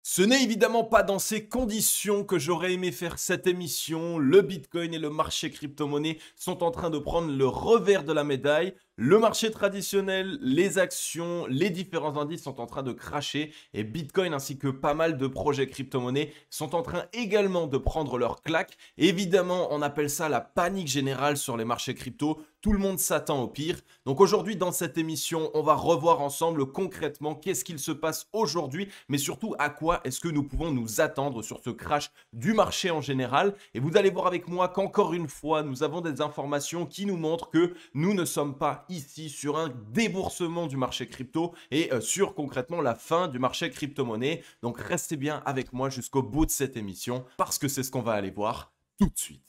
Ce n'est évidemment pas dans ces conditions que j'aurais aimé faire cette émission. Le Bitcoin et le marché crypto-monnaie sont en train de prendre le revers de la médaille. Le marché traditionnel, les actions, les différents indices sont en train de cracher et Bitcoin ainsi que pas mal de projets crypto-monnaies sont en train également de prendre leur claque. Évidemment, on appelle ça la panique générale sur les marchés crypto. Tout le monde s'attend au pire. Donc aujourd'hui, dans cette émission, on va revoir ensemble concrètement qu'est-ce qu'il se passe aujourd'hui, mais surtout à quoi est-ce que nous pouvons nous attendre sur ce crash du marché en général. Et vous allez voir avec moi qu'encore une fois, nous avons des informations qui nous montrent que nous ne sommes pas ici sur un déboursement du marché crypto et sur concrètement la fin du marché crypto-monnaie. Donc restez bien avec moi jusqu'au bout de cette émission parce que c'est ce qu'on va aller voir tout de suite.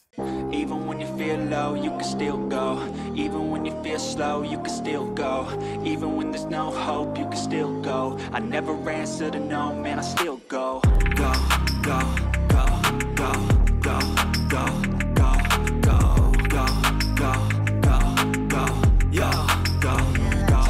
Even when you feel low, you can still go. Even when you feel slow, you can still go. Even when there's no hope, you can still go. I never answer to no, man, I still go. Go, go, go, go, go, go, go, go, go, go, go, go, yo, go, go,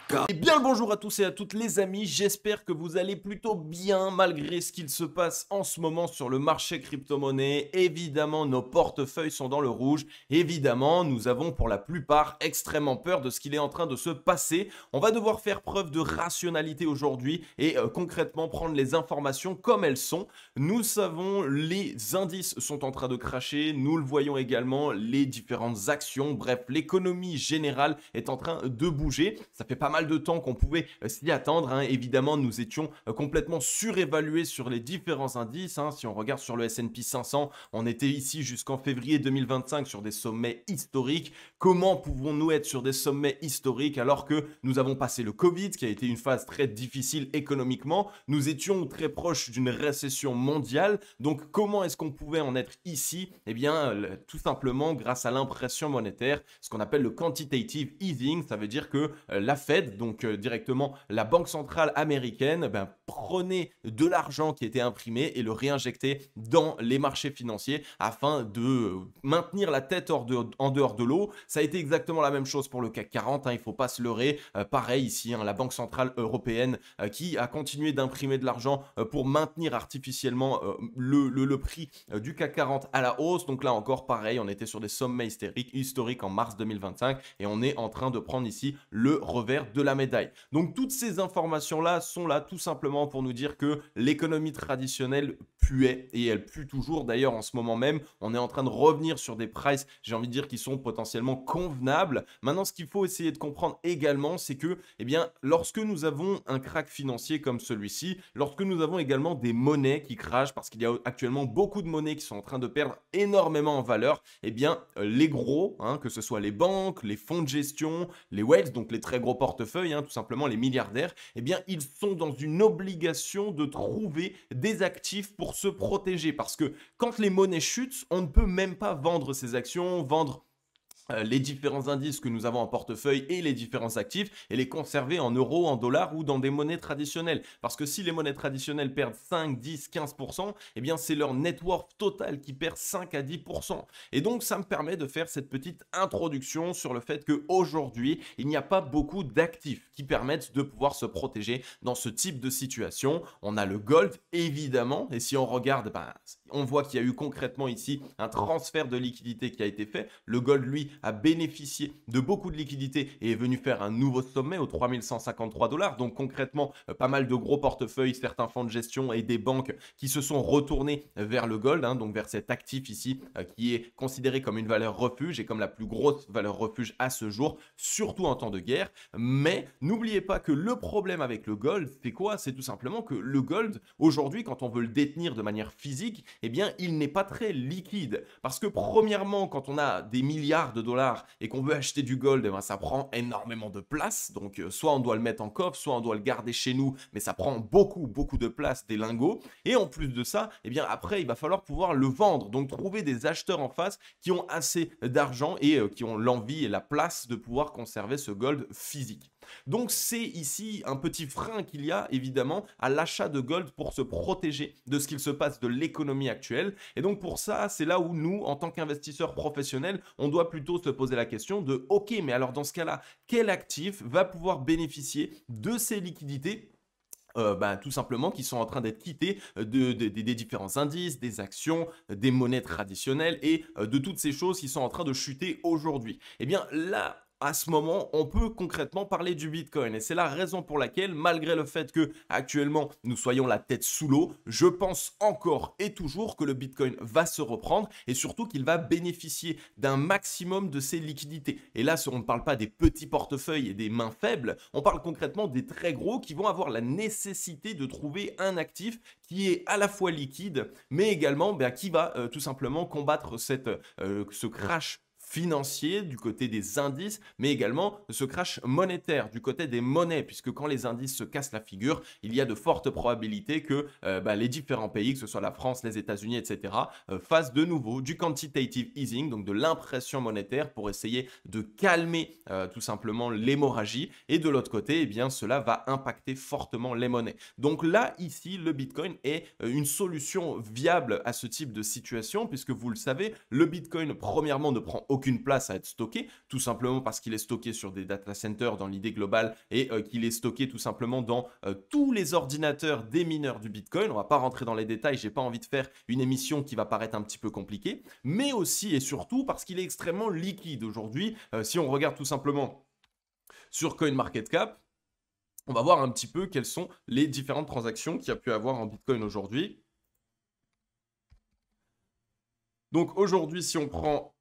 go. Et bien le bonjour à tous et à toutes les amis, j'espère que vous allez plutôt bien malgré ce qu'il se passe en ce moment sur le marché crypto-monnaie. Évidemment, nos portefeuilles sont dans le rouge. Évidemment, nous avons pour la plupart extrêmement peur de ce qu'il est en train de se passer. On va devoir faire preuve de rationalité aujourd'hui et concrètement prendre les informations comme elles sont. Nous savons, les indices sont en train de cracher. Nous le voyons également, les différentes actions. Bref, l'économie générale est en train de bouger. Ça fait pas mal de temps qu'on pouvait s'y attendre. Évidemment, nous étions complètement surévalués sur les différents indices. Si on regarde sur le S&P 500, on était ici jusqu'en février 2025 sur des sommets historiques. Comment pouvons-nous être sur des sommets historiques alors que nous avons passé le Covid, qui a été une phase très difficile économiquement? Nous étions très proches d'une récession mondiale. Donc, comment est-ce qu'on pouvait en être ici? Eh bien, tout simplement grâce à l'impression monétaire, ce qu'on appelle le quantitative easing. Ça veut dire que la Fed, donc directement la Banque centrale américaine, prenait de l'argent qui était imprimé et le réinjectait dans les marchés financiers afin de maintenir la tête en dehors de l'eau. Ça a été exactement la même chose pour le CAC 40, il ne faut pas se leurrer. Pareil ici, la Banque centrale européenne qui a continué d'imprimer de l'argent pour maintenir artificiellement le prix du CAC 40 à la hausse. Donc là encore, pareil, on était sur des sommets historiques en mars 2025 et on est en train de prendre ici le revers de la médaille. Donc toutes ces informations-là sont là tout simplement pour nous dire que l'économie traditionnelle puait et elle pue toujours. D'ailleurs, en ce moment même, on est en train de revenir sur des prices, j'ai envie de dire, qui sont potentiellement convenables. Maintenant, ce qu'il faut essayer de comprendre également, c'est que, lorsque nous avons un crack financier comme celui-ci, lorsque nous avons également des monnaies qui crachent, parce qu'il y a actuellement beaucoup de monnaies qui sont en train de perdre énormément en valeur, les gros, que ce soit les banques, les fonds de gestion, les whales, donc les très gros portefeuilles, tout simplement les milliardaires, ils sont dans une obligation de trouver des actifs pour se protéger. Parce que quand les monnaies chutent, on ne peut même pas vendre ces actions, vendre les différents indices que nous avons en portefeuille et les différents actifs et les conserver en euros, en dollars ou dans des monnaies traditionnelles. Parce que si les monnaies traditionnelles perdent 5, 10, 15%, c'est leur net worth total qui perd 5 à 10%. Et donc, ça me permet de faire cette petite introduction sur le fait qu'aujourd'hui, il n'y a pas beaucoup d'actifs qui permettent de pouvoir se protéger dans ce type de situation. On a le gold, évidemment, et si on regarde, on voit qu'il y a eu concrètement ici un transfert de liquidité qui a été fait. Le gold, lui, a bénéficié de beaucoup de liquidités et est venu faire un nouveau sommet aux 3153 $. Donc concrètement, pas mal de gros portefeuilles, certains fonds de gestion et des banques qui se sont retournés vers le gold, donc vers cet actif ici qui est considéré comme une valeur refuge et comme la plus grosse valeur refuge à ce jour, surtout en temps de guerre. Mais n'oubliez pas que le problème avec le gold, c'est quoi? C'est tout simplement que le gold, aujourd'hui, quand on veut le détenir de manière physique, il n'est pas très liquide. Parce que premièrement, quand on a des milliards de dollars et qu'on veut acheter du gold, ça prend énormément de place. Donc, soit on doit le mettre en coffre, soit on doit le garder chez nous, mais ça prend beaucoup de place, des lingots. Et en plus de ça, après, il va falloir pouvoir le vendre. Donc, trouver des acheteurs en face qui ont assez d'argent et qui ont l'envie et la place de pouvoir conserver ce gold physique. Donc c'est ici un petit frein qu'il y a évidemment à l'achat de gold pour se protéger de ce qu'il se passe de l'économie actuelle. Et donc pour ça, c'est là où nous, en tant qu'investisseurs professionnels, on doit plutôt se poser la question de ok, mais alors dans ce cas-là, quel actif va pouvoir bénéficier de ces liquidités tout simplement qui sont en train d'être quittés des différents indices, des actions, des monnaies traditionnelles et de toutes ces choses qui sont en train de chuter aujourd'hui. Eh bien là, à ce moment, on peut concrètement parler du Bitcoin. Et c'est la raison pour laquelle, malgré le fait que actuellement nous soyons la tête sous l'eau, je pense encore et toujours que le Bitcoin va se reprendre et surtout qu'il va bénéficier d'un maximum de ses liquidités. Et là, on ne parle pas des petits portefeuilles et des mains faibles, on parle concrètement des très gros qui vont avoir la nécessité de trouver un actif qui est à la fois liquide, mais également qui va tout simplement combattre ce crash financier du côté des indices, mais également ce crash monétaire du côté des monnaies, puisque quand les indices se cassent la figure, il y a de fortes probabilités que les différents pays, que ce soit la France, les États-Unis, etc., fassent de nouveau du quantitative easing, donc de l'impression monétaire pour essayer de calmer tout simplement l'hémorragie. Et de l'autre côté, eh bien, cela va impacter fortement les monnaies. Donc là, ici, le Bitcoin est une solution viable à ce type de situation, puisque vous le savez, le Bitcoin, premièrement, ne prend aucune place à être stocké, tout simplement parce qu'il est stocké sur des data centers dans l'idée globale et qu'il est stocké tout simplement dans tous les ordinateurs des mineurs du Bitcoin. On va pas rentrer dans les détails, j'ai pas envie de faire une émission qui va paraître un petit peu compliquée, mais aussi et surtout parce qu'il est extrêmement liquide aujourd'hui. Si on regarde tout simplement sur CoinMarketCap, on va voir un petit peu quelles sont les différentes transactions qu'il y a pu avoir en Bitcoin aujourd'hui. Donc aujourd'hui, si on prend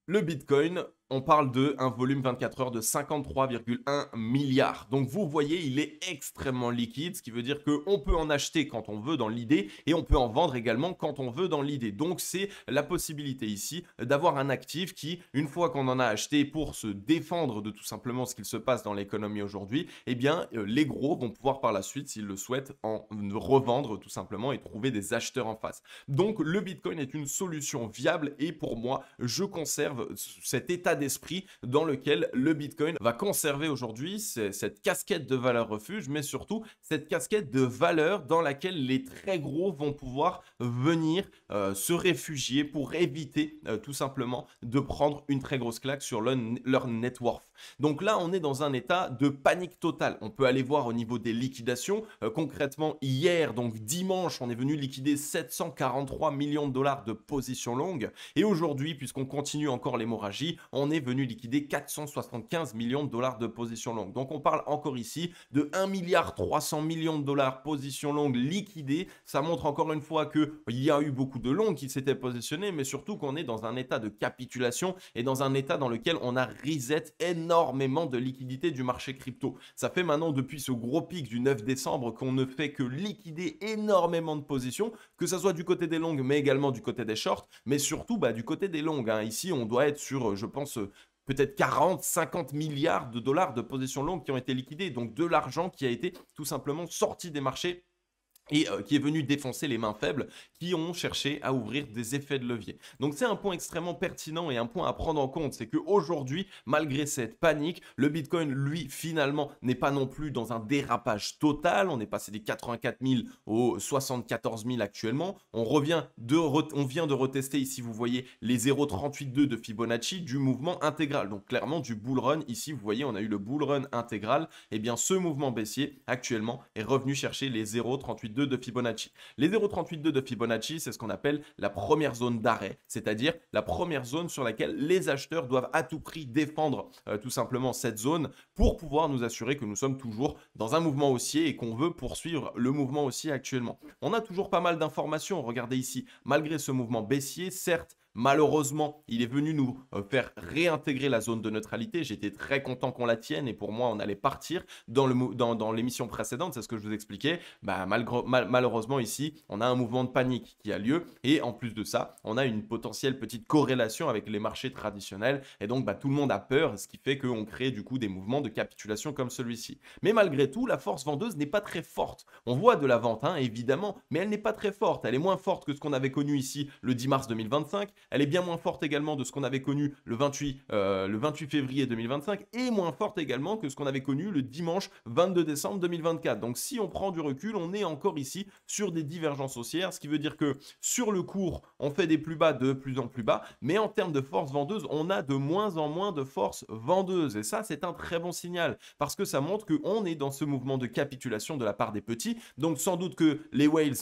le Bitcoin, on parle d'un volume 24 heures de 53,1 milliards. Donc vous voyez, il est extrêmement liquide, ce qui veut dire qu'on peut en acheter quand on veut dans l'idée et on peut en vendre également quand on veut dans l'idée. Donc c'est la possibilité ici d'avoir un actif qui, une fois qu'on en a acheté pour se défendre de tout simplement ce qu'il se passe dans l'économie aujourd'hui, eh bien les gros vont pouvoir par la suite, s'ils le souhaitent, en revendre tout simplement et trouver des acheteurs en face. Donc le Bitcoin est une solution viable et pour moi, je conserve cet état d'esprit dans lequel le Bitcoin va conserver aujourd'hui cette casquette de valeur refuge, mais surtout cette casquette de valeur dans laquelle les très gros vont pouvoir venir se réfugier pour éviter tout simplement de prendre une très grosse claque sur leur net worth. Donc là, on est dans un état de panique totale. On peut aller voir au niveau des liquidations. Concrètement, hier, donc dimanche, on est venu liquider 743 millions de dollars de positions longues. Et aujourd'hui, puisqu'on continue encore l'hémorragie, on est venu liquider 475 millions de dollars de positions longues. Donc on parle encore ici de 1,3 milliard de dollars positions longues liquidées. Ça montre encore une fois qu'il y a eu beaucoup de longues qui s'étaient positionnées, mais surtout qu'on est dans un état de capitulation et dans un état dans lequel on a reset énormément de liquidités du marché crypto. Ça fait maintenant depuis ce gros pic du 9 décembre qu'on ne fait que liquider énormément de positions, que ce soit du côté des longues mais également du côté des shorts, mais surtout du côté des longues. Ici, on doit être sur, je pense, peut-être 40, 50 milliards de dollars de positions longues qui ont été liquidées. Donc de l'argent qui a été tout simplement sorti des marchés et qui est venu défoncer les mains faibles qui ont cherché à ouvrir des effets de levier. Donc c'est un point extrêmement pertinent et un point à prendre en compte, c'est qu'aujourd'hui, malgré cette panique, le Bitcoin, lui, finalement, n'est pas non plus dans un dérapage total. On est passé des 84 000 aux 74 000 actuellement. On vient de retester ici, vous voyez, les 0,382 de Fibonacci du mouvement intégral. Donc clairement du bull run. Ici, vous voyez, on a eu le bull run intégral. Et bien ce mouvement baissier, actuellement, est revenu chercher les 0,382 de Fibonacci. Les 0,382 de Fibonacci, c'est ce qu'on appelle la première zone d'arrêt, c'est-à-dire la première zone sur laquelle les acheteurs doivent à tout prix défendre tout simplement cette zone pour pouvoir nous assurer que nous sommes toujours dans un mouvement haussier et qu'on veut poursuivre le mouvement haussier actuellement. On a toujours pas mal d'informations, regardez ici, malgré ce mouvement baissier, certes, malheureusement, il est venu nous faire réintégrer la zone de neutralité. J'étais très content qu'on la tienne et pour moi, on allait partir dans l'émission précédente. C'est ce que je vous expliquais. Malheureusement, ici, on a un mouvement de panique qui a lieu et en plus de ça, on a une potentielle petite corrélation avec les marchés traditionnels et donc tout le monde a peur, ce qui fait qu'on crée du coup des mouvements de capitulation comme celui-ci. Mais malgré tout, la force vendeuse n'est pas très forte. On voit de la vente, évidemment, mais elle n'est pas très forte. Elle est moins forte que ce qu'on avait connu ici le 10 mars 2025. Elle est bien moins forte également de ce qu'on avait connu le 28 février 2025 et moins forte également que ce qu'on avait connu le dimanche 22 décembre 2024. Donc si on prend du recul, on est encore ici sur des divergences haussières, ce qui veut dire que sur le cours, on fait des plus bas de plus en plus bas, mais en termes de force vendeuse, on a de moins en moins de force vendeuse. Et ça, c'est un très bon signal parce que ça montre qu'on est dans ce mouvement de capitulation de la part des petits. Donc sans doute que les whales,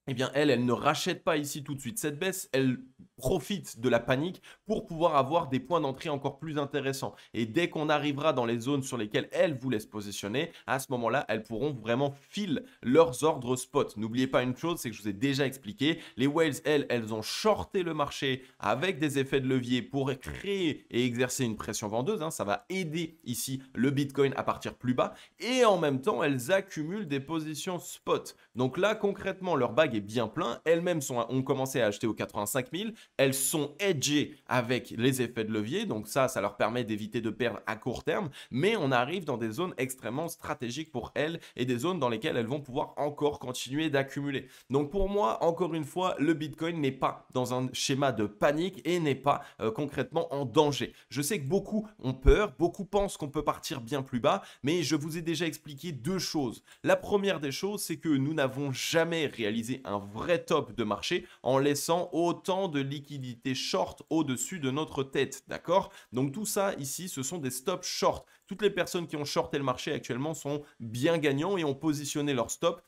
eh bien, elle ne rachète pas ici tout de suite cette baisse, elle profite de la panique pour pouvoir avoir des points d'entrée encore plus intéressants. Et dès qu'on arrivera dans les zones sur lesquelles elles voulaient se positionner, à ce moment-là, elles pourront vraiment filer leurs ordres spot. N'oubliez pas une chose, c'est que je vous ai déjà expliqué, les whales, elles ont shorté le marché avec des effets de levier pour créer et exercer une pression vendeuse. Ça va aider ici le Bitcoin à partir plus bas. Et en même temps, elles accumulent des positions spot. Donc là, concrètement, leur bag est bien plein. Elles-mêmes ont commencé à acheter aux 85 000. Elles sont hedgées avec les effets de levier. Donc ça leur permet d'éviter de perdre à court terme. Mais on arrive dans des zones extrêmement stratégiques pour elles et des zones dans lesquelles elles vont pouvoir encore continuer d'accumuler. Donc pour moi, encore une fois, le Bitcoin n'est pas dans un schéma de panique et n'est pas concrètement en danger. Je sais que beaucoup ont peur, beaucoup pensent qu'on peut partir bien plus bas, mais je vous ai déjà expliqué deux choses. La première des choses, c'est que nous n'avons jamais réalisé un vrai top de marché en laissant autant de liquidités short au-dessus de notre tête, d'accord? Donc tout ça ici, ce sont des stops short. Toutes les personnes qui ont shorté le marché actuellement sont bien gagnants et ont positionné leur stop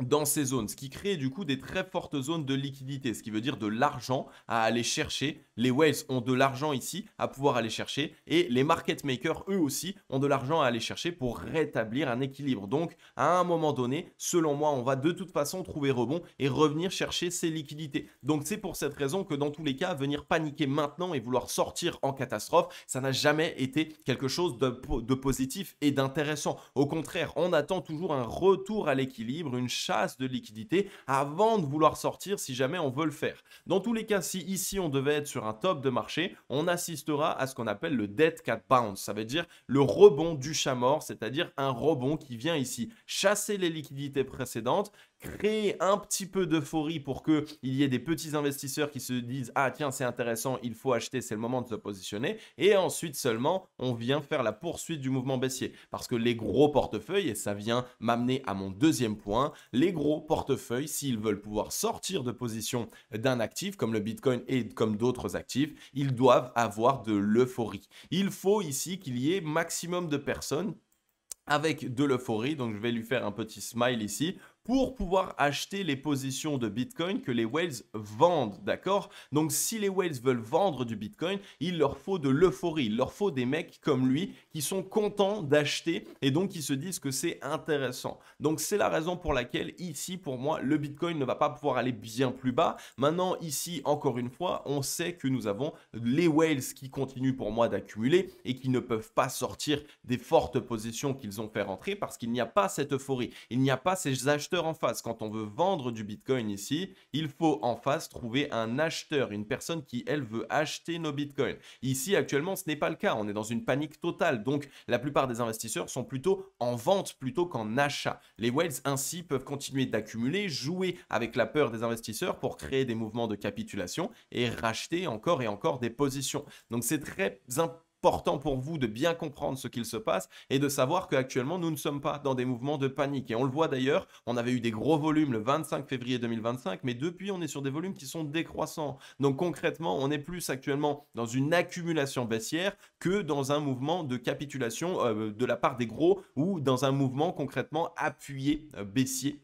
dans ces zones, ce qui crée du coup des très fortes zones de liquidité, ce qui veut dire de l'argent à aller chercher. Les whales ont de l'argent ici à pouvoir aller chercher et les market makers, eux aussi, ont de l'argent à aller chercher pour rétablir un équilibre. Donc, à un moment donné, selon moi, on va de toute façon trouver rebond et revenir chercher ces liquidités. Donc, c'est pour cette raison que dans tous les cas, venir paniquer maintenant et vouloir sortir en catastrophe, ça n'a jamais été quelque chose de positif et d'intéressant. Au contraire, on attend toujours un retour à l'équilibre, une chasse de liquidité avant de vouloir sortir si jamais on veut le faire. Dans tous les cas, si ici on devait être sur un top de marché, on assistera à ce qu'on appelle le dead cat bounce. Ça veut dire le rebond du chat mort, c'est-à-dire un rebond qui vient ici chasser les liquidités précédentes, créer un petit peu d'euphorie pour qu'il y ait des petits investisseurs qui se disent « Ah tiens, c'est intéressant, il faut acheter, c'est le moment de se positionner. » Et ensuite seulement, on vient faire la poursuite du mouvement baissier. Parce que les gros portefeuilles, et ça vient m'amener à mon deuxième point, les gros portefeuilles, s'ils veulent pouvoir sortir de position d'un actif, comme le Bitcoin et comme d'autres actifs, ils doivent avoir de l'euphorie. Il faut ici qu'il y ait maximum de personnes avec de l'euphorie, donc je vais lui faire un petit smile ici, pour pouvoir acheter les positions de Bitcoin que les whales vendent, d'accord? Donc si les whales veulent vendre du Bitcoin, il leur faut de l'euphorie, il leur faut des mecs comme lui qui sont contents d'acheter et donc qui se disent que c'est intéressant. Donc c'est la raison pour laquelle ici, pour moi, le Bitcoin ne va pas pouvoir aller bien plus bas. Maintenant, ici, encore une fois, on sait que nous avons les whales qui continuent pour moi d'accumuler et qui ne peuvent pas sortir des fortes positions qu'ils ont fait rentrer parce qu'il n'y a pas cette euphorie, il n'y a pas ces acheteurs en face. Quand on veut vendre du Bitcoin ici, il faut en face trouver un acheteur, une personne qui, elle, veut acheter nos Bitcoins. Ici, actuellement, ce n'est pas le cas. On est dans une panique totale. Donc, la plupart des investisseurs sont plutôt en vente plutôt qu'en achat. Les whales, ainsi, peuvent continuer d'accumuler, jouer avec la peur des investisseurs pour créer des mouvements de capitulation et racheter encore et encore des positions. Donc, c'est très important pour vous de bien comprendre ce qu'il se passe et de savoir qu'actuellement, nous ne sommes pas dans des mouvements de panique. Et on le voit d'ailleurs, on avait eu des gros volumes le 25 février 2025, mais depuis, on est sur des volumes qui sont décroissants. Donc concrètement, on est plus actuellement dans une accumulation baissière que dans un mouvement de capitulation de la part des gros ou dans un mouvement concrètement appuyé baissier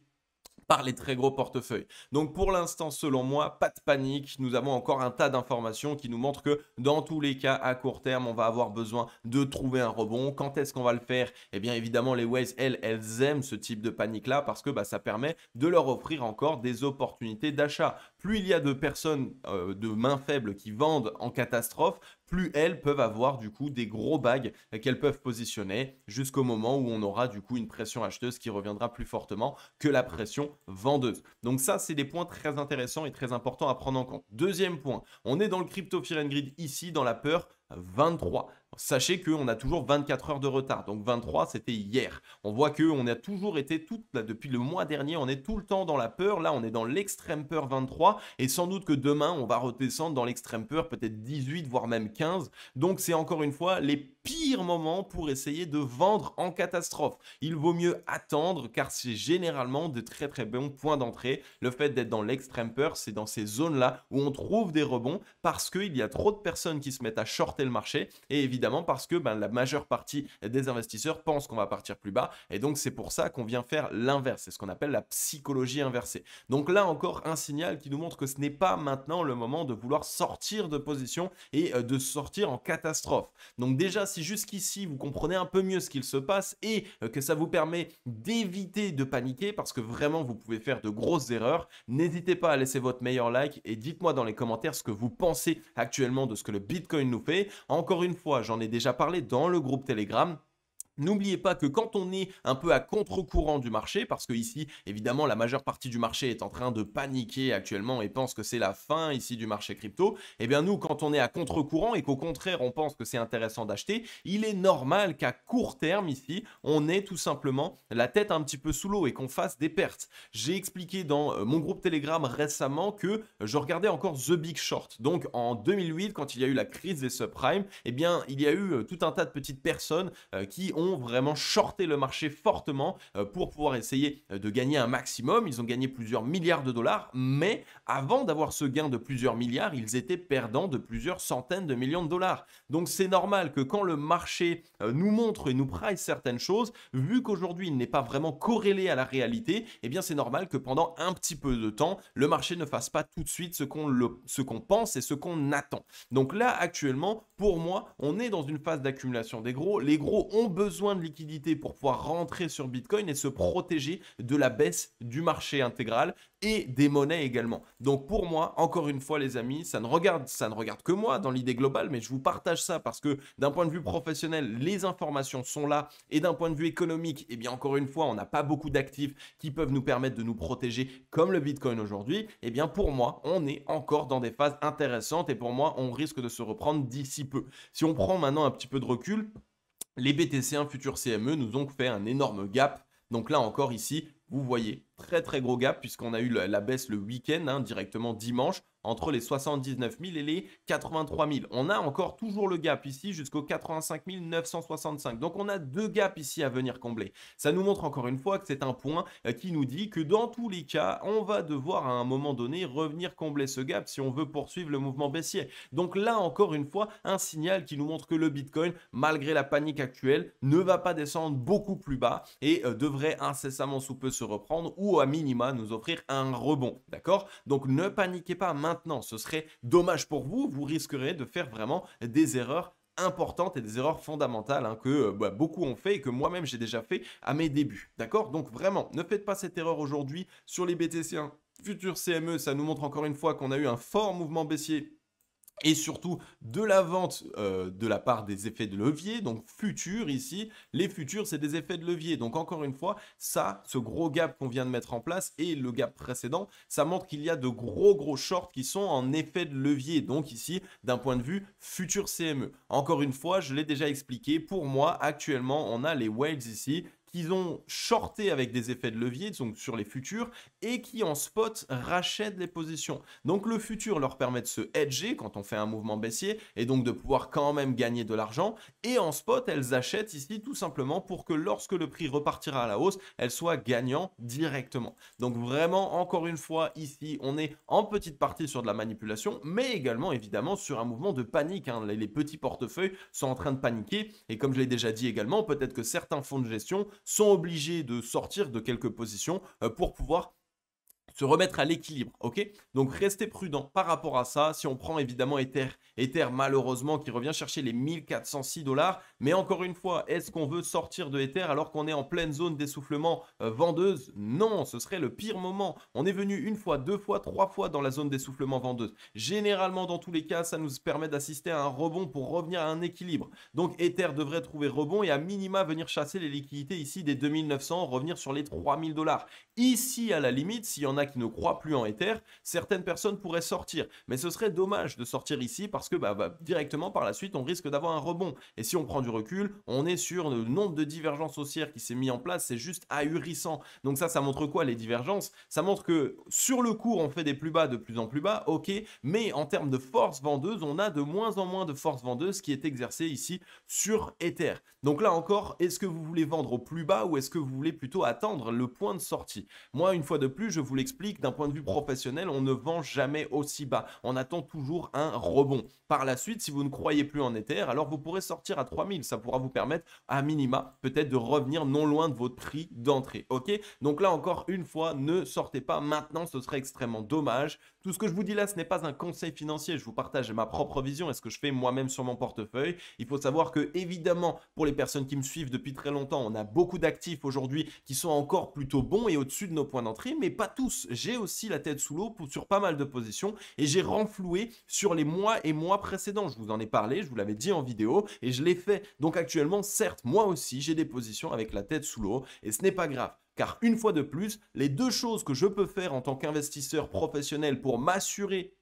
par les très gros portefeuilles. Donc pour l'instant, selon moi, pas de panique. Nous avons encore un tas d'informations qui nous montrent que dans tous les cas, à court terme, on va avoir besoin de trouver un rebond. Quand est-ce qu'on va le faire? Eh bien évidemment, les whales, elles aiment ce type de panique-là parce que ça permet de leur offrir encore des opportunités d'achat. Plus il y a de personnes de mains faibles qui vendent en catastrophe, plus elles peuvent avoir du coup des gros bags qu'elles peuvent positionner jusqu'au moment où on aura du coup une pression acheteuse qui reviendra plus fortement que la pression vendeuse. Donc ça, c'est des points très intéressants et très importants à prendre en compte. Deuxième point, on est dans le crypto fear and greed ici, dans la peur 23. Sachez qu'on a toujours 24 heures de retard, donc 23 c'était hier. On voit qu'on a toujours été, là, depuis le mois dernier, on est tout le temps dans la peur. Là on est dans l'extrême peur 23 et sans doute que demain on va redescendre dans l'extrême peur, peut-être 18 voire même 15. Donc c'est encore une fois les pires moments pour essayer de vendre en catastrophe. Il vaut mieux attendre car c'est généralement de très très bons points d'entrée. Le fait d'être dans l'extrême peur, c'est dans ces zones-là où on trouve des rebonds parce qu'il y a trop de personnes qui se mettent à shorter le marché et évidemment parce que la majeure partie des investisseurs pensent qu'on va partir plus bas et donc c'est pour ça qu'on vient faire l'inverse. C'est ce qu'on appelle la psychologie inversée. Donc là encore un signal qui nous montre que ce n'est pas maintenant le moment de vouloir sortir de position et de sortir en catastrophe. Donc déjà si jusqu'ici vous comprenez un peu mieux ce qu'il se passe et que ça vous permet d'éviter de paniquer parce que vraiment vous pouvez faire de grosses erreurs, n'hésitez pas à laisser votre meilleur like et dites-moi dans les commentaires ce que vous pensez actuellement de ce que le Bitcoin nous fait. Encore une fois, j'en ai déjà parlé dans le groupe Telegram. N'oubliez pas que quand on est un peu à contre-courant du marché, parce que ici, évidemment, la majeure partie du marché est en train de paniquer actuellement et pense que c'est la fin ici du marché crypto, eh bien nous, quand on est à contre-courant et qu'au contraire, on pense que c'est intéressant d'acheter, il est normal qu'à court terme ici, on ait tout simplement la tête un petit peu sous l'eau et qu'on fasse des pertes. J'ai expliqué dans mon groupe Telegram récemment que je regardais encore The Big Short. Donc en 2008, quand il y a eu la crise des subprimes, eh bien il y a eu tout un tas de petites personnes qui ont vraiment shorté le marché fortement pour pouvoir essayer de gagner un maximum. Ils ont gagné plusieurs milliards de dollars, mais avant d'avoir ce gain de plusieurs milliards, ils étaient perdants de plusieurs centaines de millions de dollars. Donc c'est normal que quand le marché nous montre et nous price certaines choses, vu qu'aujourd'hui il n'est pas vraiment corrélé à la réalité, eh bien c'est normal que pendant un petit peu de temps, le marché ne fasse pas tout de suite ce qu'on pense et ce qu'on attend. Donc là actuellement, pour moi, on est dans une phase d'accumulation des gros. Les gros ont besoin de liquidité pour pouvoir rentrer sur Bitcoin et se protéger de la baisse du marché intégral et des monnaies également. Donc pour moi, encore une fois les amis, ça ne regarde que moi dans l'idée globale, mais je vous partage ça parce que d'un point de vue professionnel, les informations sont là et d'un point de vue économique, eh bien encore une fois, on n'a pas beaucoup d'actifs qui peuvent nous permettre de nous protéger comme le Bitcoin aujourd'hui. Eh bien pour moi, on est encore dans des phases intéressantes et pour moi, on risque de se reprendre d'ici peu. Si on prend maintenant un petit peu de recul, les BTC1 futurs CME nous ont fait un énorme gap. Donc là encore ici, vous voyez, très très gros gap puisqu'on a eu la baisse le week-end, directement dimanche, entre les 79 000 et les 83 000. On a encore toujours le gap ici jusqu'aux 85 965. Donc on a deux gaps ici à venir combler. Ça nous montre encore une fois que c'est un point qui nous dit que dans tous les cas, on va devoir à un moment donné revenir combler ce gap si on veut poursuivre le mouvement baissier. Donc là encore une fois, un signal qui nous montre que le Bitcoin, malgré la panique actuelle, ne va pas descendre beaucoup plus bas et devrait incessamment sous peu se reprendre ou à minima nous offrir un rebond. D'accord? Donc ne paniquez pas maintenant, ce serait dommage pour vous, vous risquerez de faire vraiment des erreurs importantes et des erreurs fondamentales que beaucoup ont fait et que moi-même j'ai déjà fait à mes débuts. D'accord? Donc vraiment, ne faites pas cette erreur aujourd'hui sur les BTC1 futurs CME, ça nous montre encore une fois qu'on a eu un fort mouvement baissier et surtout de la vente de la part des effets de levier, donc futurs ici, les futurs c'est des effets de levier, donc encore une fois, ça, ce gros gap qu'on vient de mettre en place et le gap précédent, ça montre qu'il y a de gros shorts qui sont en effet de levier, donc ici, d'un point de vue futur CME. Encore une fois, je l'ai déjà expliqué, pour moi, actuellement, on a les whales ici, qu'ils ont shorté avec des effets de levier, donc sur les futurs, et qui en spot rachètent les positions. Donc le futur leur permet de se hedger quand on fait un mouvement baissier, et donc de pouvoir quand même gagner de l'argent, et en spot, elles achètent ici tout simplement pour que lorsque le prix repartira à la hausse, elles soient gagnants directement. Donc vraiment, encore une fois, ici, on est en petite partie sur de la manipulation, mais également évidemment sur un mouvement de panique. Les petits portefeuilles sont en train de paniquer, et comme je l'ai déjà dit également, peut-être que certains fonds de gestion sont obligés de sortir de quelques positions pour pouvoir se remettre à l'équilibre, ok? Donc restez prudent par rapport à ça. Si on prend évidemment Ether malheureusement qui revient chercher les 1406 $, mais encore une fois, est-ce qu'on veut sortir de Ether alors qu'on est en pleine zone d'essoufflement vendeuse? Non, ce serait le pire moment. On est venu une fois, deux fois, trois fois dans la zone d'essoufflement vendeuse. Généralement, dans tous les cas, ça nous permet d'assister à un rebond pour revenir à un équilibre. Donc Ether devrait trouver rebond et à minima venir chasser les liquidités ici des 2900, revenir sur les 3000 $. Ici, à la limite, s'il y en a a qui ne croient plus en Ether, certaines personnes pourraient sortir. Mais ce serait dommage de sortir ici parce que directement par la suite, on risque d'avoir un rebond. Et si on prend du recul, on est sur le nombre de divergences haussières qui s'est mis en place, c'est juste ahurissant. Donc ça montre quoi les divergences? Ça montre que sur le cours, on fait des plus bas de plus en plus bas, ok, mais en termes de force vendeuse, on a de moins en moins de force vendeuse qui est exercée ici sur Ether. Donc là encore, est-ce que vous voulez vendre au plus bas ou est-ce que vous voulez plutôt attendre le point de sortie? Moi, une fois de plus, je vous l'explique, d'un point de vue professionnel, on ne vend jamais aussi bas. On attend toujours un rebond. Par la suite, si vous ne croyez plus en Ether, alors vous pourrez sortir à 3000. Ça pourra vous permettre, à minima, peut-être de revenir non loin de votre prix d'entrée. Ok? Donc là encore, une fois, ne sortez pas maintenant, ce serait extrêmement dommage. Tout ce que je vous dis là, ce n'est pas un conseil financier. Je vous partage ma propre vision et ce que je fais moi-même sur mon portefeuille. Il faut savoir que, évidemment, pour les personnes qui me suivent depuis très longtemps, on a beaucoup d'actifs aujourd'hui qui sont encore plutôt bons et au-dessus de nos points d'entrée, mais pas tous. J'ai aussi la tête sous l'eau sur pas mal de positions et j'ai renfloué sur les mois et mois précédents. Je vous en ai parlé, je vous l'avais dit en vidéo et je l'ai fait. Donc actuellement, certes, moi aussi, j'ai des positions avec la tête sous l'eau et ce n'est pas grave. Car une fois de plus, les deux choses que je peux faire en tant qu'investisseur professionnel pour m'assurer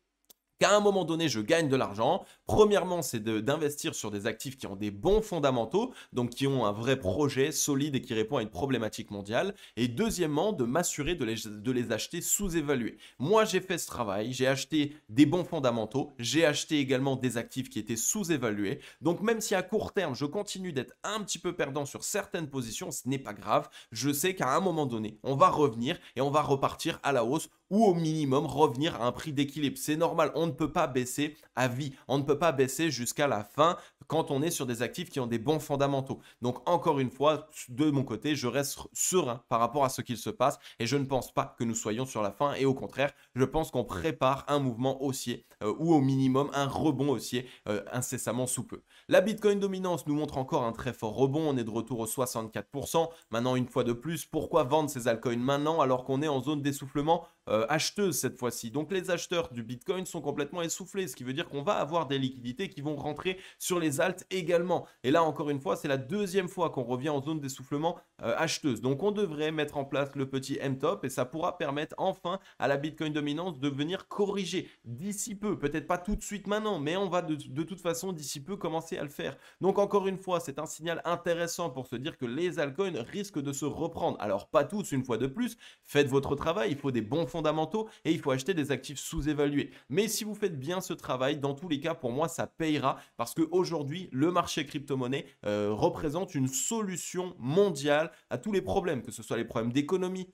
qu'à un moment donné, je gagne de l'argent. Premièrement, c'est d'investir sur des actifs qui ont des bons fondamentaux, donc qui ont un vrai projet solide et qui répond à une problématique mondiale. Et deuxièmement, de m'assurer de les acheter sous-évalués. Moi, j'ai fait ce travail, j'ai acheté des bons fondamentaux, j'ai acheté également des actifs qui étaient sous-évalués. Donc même si à court terme, je continue d'être un petit peu perdant sur certaines positions, ce n'est pas grave. Je sais qu'à un moment donné, on va revenir et on va repartir à la hausse ou au minimum revenir à un prix d'équilibre. C'est normal, on ne peut pas baisser à vie. On ne peut pas baisser jusqu'à la fin quand on est sur des actifs qui ont des bons fondamentaux. Donc encore une fois, de mon côté, je reste serein par rapport à ce qu'il se passe et je ne pense pas que nous soyons sur la fin et au contraire, je pense qu'on prépare un mouvement haussier ou au minimum un rebond haussier incessamment sous peu. La Bitcoin dominance nous montre encore un très fort rebond, on est de retour aux 64%. Maintenant, une fois de plus, pourquoi vendre ces altcoins maintenant alors qu'on est en zone d'essoufflement acheteuse cette fois-ci? Donc les acheteurs du Bitcoin sont complètement essoufflés, ce qui veut dire qu'on va avoir des liquidités qui vont rentrer sur les alts également. Et là, encore une fois, c'est la deuxième fois qu'on revient en zone d'essoufflement acheteuse. Donc on devrait mettre en place le petit M-Top et ça pourra permettre enfin à la Bitcoin dominance de venir corriger d'ici peu, peut-être pas tout de suite maintenant, mais on va de toute façon d'ici peu commencer à le faire. Donc encore une fois, c'est un signal intéressant pour se dire que les altcoins risquent de se reprendre. Alors pas tous, une fois de plus, faites votre travail, il faut des bons fondamentaux et il faut acheter des actifs sous-évalués. Mais si vous faites bien ce travail, dans tous les cas, pour moi, ça payera parce qu'aujourd'hui, le marché crypto-monnaie représente une solution mondiale à tous les problèmes, que ce soit les problèmes d'économie,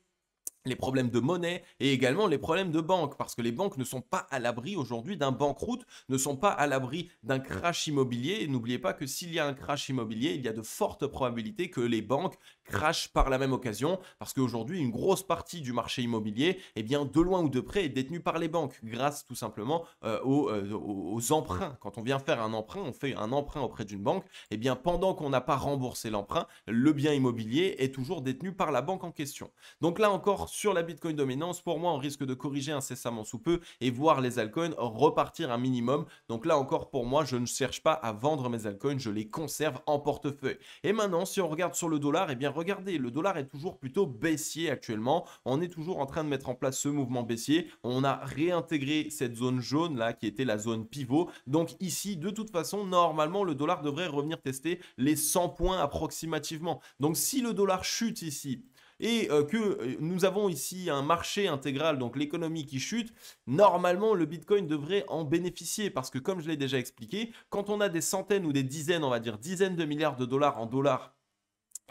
les problèmes de monnaie et également les problèmes de banque parce que les banques ne sont pas à l'abri aujourd'hui d'un banqueroute, ne sont pas à l'abri d'un crash immobilier et n'oubliez pas que s'il y a un crash immobilier, il y a de fortes probabilités que les banques crashent par la même occasion parce qu'aujourd'hui une grosse partie du marché immobilier, eh bien de loin ou de près est détenue par les banques grâce tout simplement aux emprunts. Quand on vient faire un emprunt, on fait un emprunt auprès d'une banque, eh bien pendant qu'on n'a pas remboursé l'emprunt, le bien immobilier est toujours détenu par la banque en question. Donc là encore, sur la Bitcoin dominance, pour moi, on risque de corriger incessamment sous peu et voir les altcoins repartir un minimum. Donc là encore, pour moi, je ne cherche pas à vendre mes altcoins, je les conserve en portefeuille. Et maintenant, si on regarde sur le dollar, eh bien regardez, le dollar est toujours plutôt baissier actuellement. On est toujours en train de mettre en place ce mouvement baissier. On a réintégré cette zone jaune là qui était la zone pivot. Donc ici, de toute façon, normalement, le dollar devrait revenir tester les 100 points approximativement. Donc si le dollar chute ici, et que nous avons ici un marché intégral, donc l'économie qui chute, normalement le Bitcoin devrait en bénéficier parce que comme je l'ai déjà expliqué, quand on a des centaines ou des dizaines, on va dire dizaines de milliards de dollars en dollars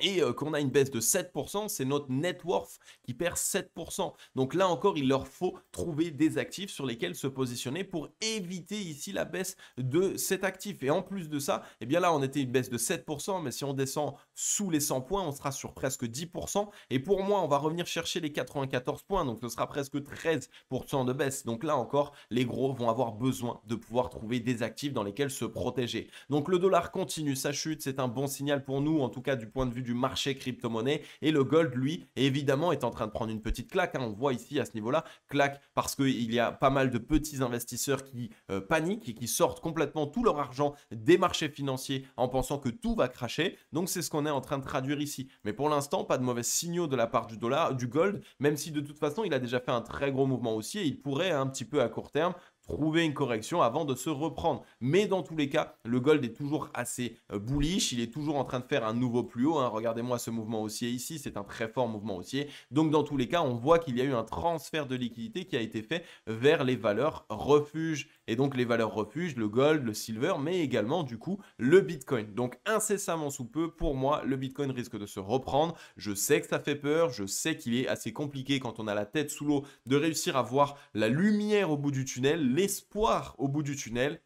et qu'on a une baisse de 7%, c'est notre net worth qui perd 7%. Donc là encore, il leur faut trouver des actifs sur lesquels se positionner pour éviter ici la baisse de cet actif. Et en plus de ça, eh bien là, on était une baisse de 7%, mais si on descend sous les 100 points, on sera sur presque 10%. Et pour moi, on va revenir chercher les 94 points, donc ce sera presque 13% de baisse. Donc là encore, les gros vont avoir besoin de pouvoir trouver des actifs dans lesquels se protéger. Donc le dollar continue sa chute, c'est un bon signal pour nous, en tout cas du point de vue du marché crypto-monnaie. Et le gold, lui, évidemment, est en train de prendre une petite claque. On voit ici à ce niveau-là, claque parce qu'il y a pas mal de petits investisseurs qui paniquent et qui sortent complètement tout leur argent des marchés financiers en pensant que tout va cracher. Donc c'est ce qu'on est en train de traduire ici. Mais pour l'instant, pas de mauvais signaux de la part du dollar, du gold, même si de toute façon, il a déjà fait un très gros mouvement haussier. Il pourrait un petit peu à court terme trouver une correction avant de se reprendre. Mais dans tous les cas, le gold est toujours assez bullish. Il est toujours en train de faire un nouveau plus haut. Regardez-moi ce mouvement haussier ici. C'est un très fort mouvement haussier. Donc dans tous les cas, on voit qu'il y a eu un transfert de liquidité qui a été fait vers les valeurs refuges. Et donc les valeurs refuges, le gold, le silver, mais également du coup le bitcoin. Donc incessamment sous peu, pour moi, le bitcoin risque de se reprendre. Je sais que ça fait peur. Je sais qu'il est assez compliqué quand on a la tête sous l'eau de réussir à voir la lumière au bout du tunnel, l'espoir au bout du tunnel.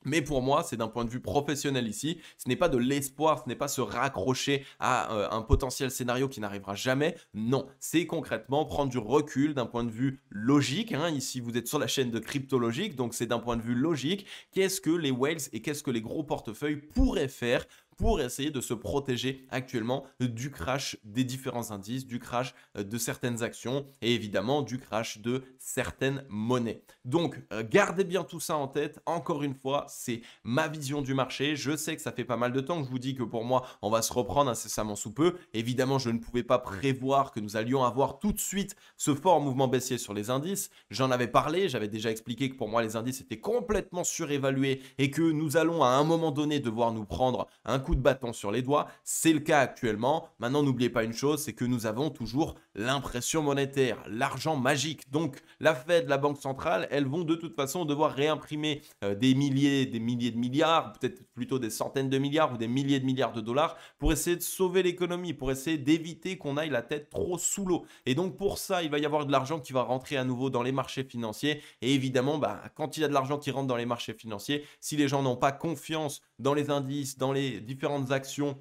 Mais pour moi, c'est d'un point de vue professionnel ici, ce n'est pas de l'espoir, ce n'est pas se raccrocher à un potentiel scénario qui n'arrivera jamais. Non, c'est concrètement prendre du recul d'un point de vue logique. Ici, vous êtes sur la chaîne de Cryptologique, donc c'est d'un point de vue logique. Qu'est-ce que les whales et qu'est-ce que les gros portefeuilles pourraient faire pour essayer de se protéger actuellement du crash des différents indices, du crash de certaines actions et évidemment du crash de certaines monnaies. Donc, gardez bien tout ça en tête. Encore une fois, c'est ma vision du marché. Je sais que ça fait pas mal de temps que je vous dis que pour moi, on va se reprendre incessamment sous peu. Évidemment, je ne pouvais pas prévoir que nous allions avoir tout de suite ce fort mouvement baissier sur les indices. J'en avais parlé, j'avais déjà expliqué que pour moi, les indices étaient complètement surévalués et que nous allons à un moment donné devoir nous prendre un coup de bâton sur les doigts. C'est le cas actuellement. Maintenant, n'oubliez pas une chose, c'est que nous avons toujours l'impression monétaire, l'argent magique. Donc, la Fed, la Banque centrale, elles vont de toute façon devoir réimprimer des milliers de milliards, peut-être plutôt des centaines de milliards ou des milliers de milliards de dollars pour essayer de sauver l'économie, pour essayer d'éviter qu'on aille la tête trop sous l'eau. Et donc, pour ça, il va y avoir de l'argent qui va rentrer à nouveau dans les marchés financiers. Et évidemment, quand il y a de l'argent qui rentre dans les marchés financiers, si les gens n'ont pas confiance dans les indices, dans les différentes actions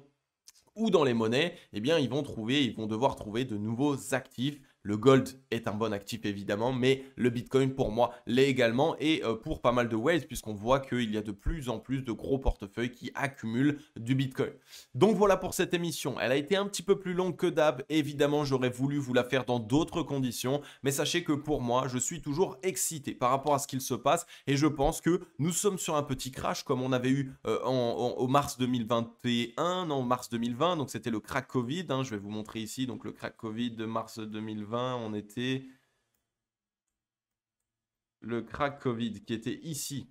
ou dans les monnaies, eh bien, ils vont devoir trouver de nouveaux actifs. Le gold est un bon actif évidemment, mais le bitcoin pour moi l'est également et pour pas mal de whales puisqu'on voit qu'il y a de plus en plus de gros portefeuilles qui accumulent du bitcoin. Donc voilà pour cette émission. Elle a été un petit peu plus longue que d'hab. Évidemment, j'aurais voulu vous la faire dans d'autres conditions, mais sachez que pour moi, je suis toujours excité par rapport à ce qu'il se passe et je pense que nous sommes sur un petit crash comme on avait eu au mars 2021, non mars 2020, donc c'était le crack Covid. Je vais vous montrer ici, donc le crack Covid de mars 2020. On était le crack Covid qui était ici.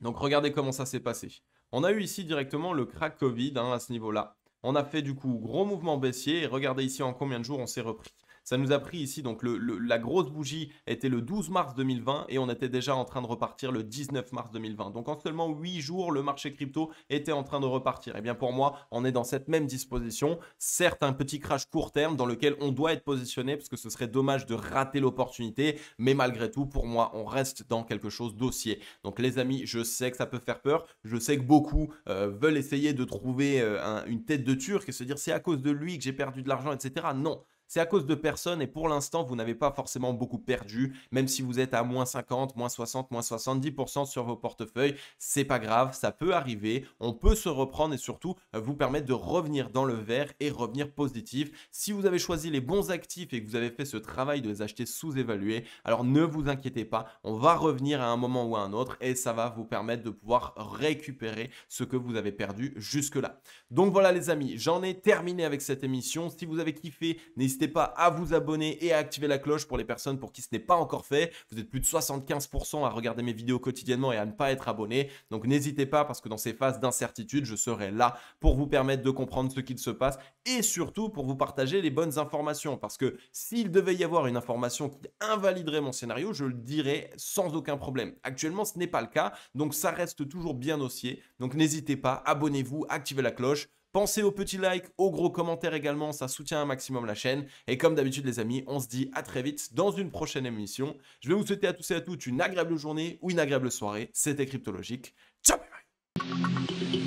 Donc regardez comment ça s'est passé. On a eu ici directement le crack Covid à ce niveau-là. On a fait du coup gros mouvement baissier et regardez ici en combien de jours on s'est repris. Ça nous a pris ici, donc la grosse bougie était le 12 mars 2020 et on était déjà en train de repartir le 19 mars 2020. Donc en seulement 8 jours, le marché crypto était en train de repartir. Et bien pour moi, on est dans cette même disposition. Certes, un petit crash court terme dans lequel on doit être positionné parce que ce serait dommage de rater l'opportunité. Mais malgré tout, pour moi, on reste dans quelque chose d'haussier. Donc les amis, je sais que ça peut faire peur. Je sais que beaucoup veulent essayer de trouver une tête de turc et se dire c'est à cause de lui que j'ai perdu de l'argent, etc. Non. C'est à cause de personne et pour l'instant, vous n'avez pas forcément beaucoup perdu, même si vous êtes à moins 50, moins 60, moins 70% sur vos portefeuilles. C'est pas grave, ça peut arriver. On peut se reprendre et surtout vous permettre de revenir dans le vert et revenir positif. Si vous avez choisi les bons actifs et que vous avez fait ce travail de les acheter sous-évalués, alors ne vous inquiétez pas, on va revenir à un moment ou à un autre et ça va vous permettre de pouvoir récupérer ce que vous avez perdu jusque-là. Donc voilà les amis, j'en ai terminé avec cette émission. Si vous avez kiffé, n'hésitez pas à vous abonner et à activer la cloche pour les personnes pour qui ce n'est pas encore fait. Vous êtes plus de 75% à regarder mes vidéos quotidiennement et à ne pas être abonné. Donc n'hésitez pas parce que dans ces phases d'incertitude, je serai là pour vous permettre de comprendre ce qu'il se passe et surtout pour vous partager les bonnes informations. Parce que s'il devait y avoir une information qui invaliderait mon scénario, je le dirais sans aucun problème. Actuellement, ce n'est pas le cas, donc ça reste toujours bien haussier. Donc n'hésitez pas, abonnez-vous, activez la cloche. Pensez au petit like, au gros commentaire également, ça soutient un maximum la chaîne. Et comme d'habitude les amis, on se dit à très vite dans une prochaine émission. Je vais vous souhaiter à tous et à toutes une agréable journée ou une agréable soirée. C'était Cryptologique. Ciao bye bye.